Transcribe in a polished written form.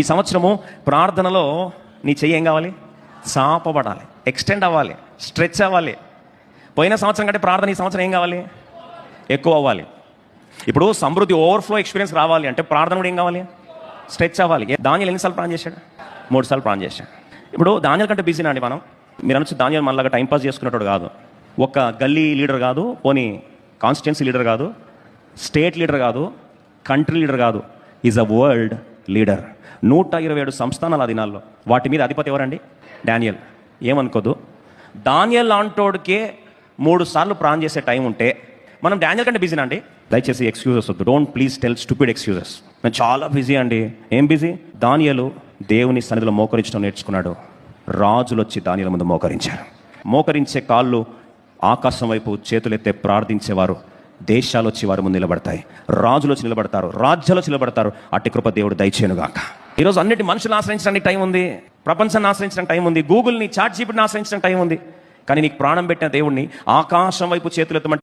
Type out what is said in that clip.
ఈ సంవత్సరము ప్రార్థనలో నీ చెయ్యి ఏం కావాలి? చాపబడాలి, ఎక్స్టెండ్ అవ్వాలి, స్ట్రెచ్ అవ్వాలి. పోయిన సంవత్సరం కంటే ప్రార్థన ఈ సంవత్సరం ఏం కావాలి? ఎక్కువ అవ్వాలి. ఇప్పుడు సమృద్ధి ఓవర్ఫ్లో ఎక్స్పీరియన్స్ రావాలి అంటే ప్రార్థన కూడా ఏం కావాలి? స్ట్రెచ్ అవ్వాలి. దానియల్ ఎన్నిసార్లు ప్రార్థన చేశాడు? 3 సార్లు ప్రార్థన చేశాడు. ఇప్పుడు దానియల్ కంటే బిజీనా అండి మనం? మీరు అనొచ్చు దానియల్ మనలాగా టైంపాస్ చేసుకున్నట్టు కాదు. ఒక గల్లీ లీడర్ కాదు, పోనీ కాన్స్టిట్యున్సీ లీడర్ కాదు, స్టేట్ లీడర్ కాదు, కంట్రీ లీడర్ కాదు, ఈజ్ అ వరల్డ్ లీడర్. 127 సంస్థానాలు ఆ దినాల్లో. వాటి మీద అధిపతి ఎవరండి? డానియల్. ఏమనుకోదు, దానియల్ లాంటోడికే 3 సార్లు ప్రార్థన చేసే టైం ఉంటే మనం డానియల్ కంటే బిజీనా అండి? దయచేసి ఎక్స్క్యూజెస్ వద్దు. Don't please tell stupid excuses. నేను చాలా బిజీ అండి. ఏం బిజీ? దానియలు దేవుని సన్నిధిలో మోకరించడం నేర్చుకున్నాడు. రాజులు వచ్చి దానియల ముందు మోకరించారు. మోకరించే కాళ్ళు ఆకాశం వైపు చేతులెత్తే ప్రార్థించేవారు దేశాలు వచ్చి వారి ముందు నిలబడతాయి, రాజులు వచ్చి నిలబడతారు, రాజ్యాలు వచ్చి నిలబడతారు. అట్టి కృప దేవుడు దయచేయనుగాక. ఈరోజు అన్నిటి మనుషులను ఆశ్రయించడానికి టైం ఉంది, ప్రపంచాన్ని ఆశ్రయించడానికి టైం ఉంది, గూగుల్ని, చాట్ జీపీటీని ఆశ్రయించడానికి టైం ఉంది. కానీ నీకు ప్రాణం పెట్టిన దేవుడిని ఆకాశం వైపు చేతులెత్తమంటే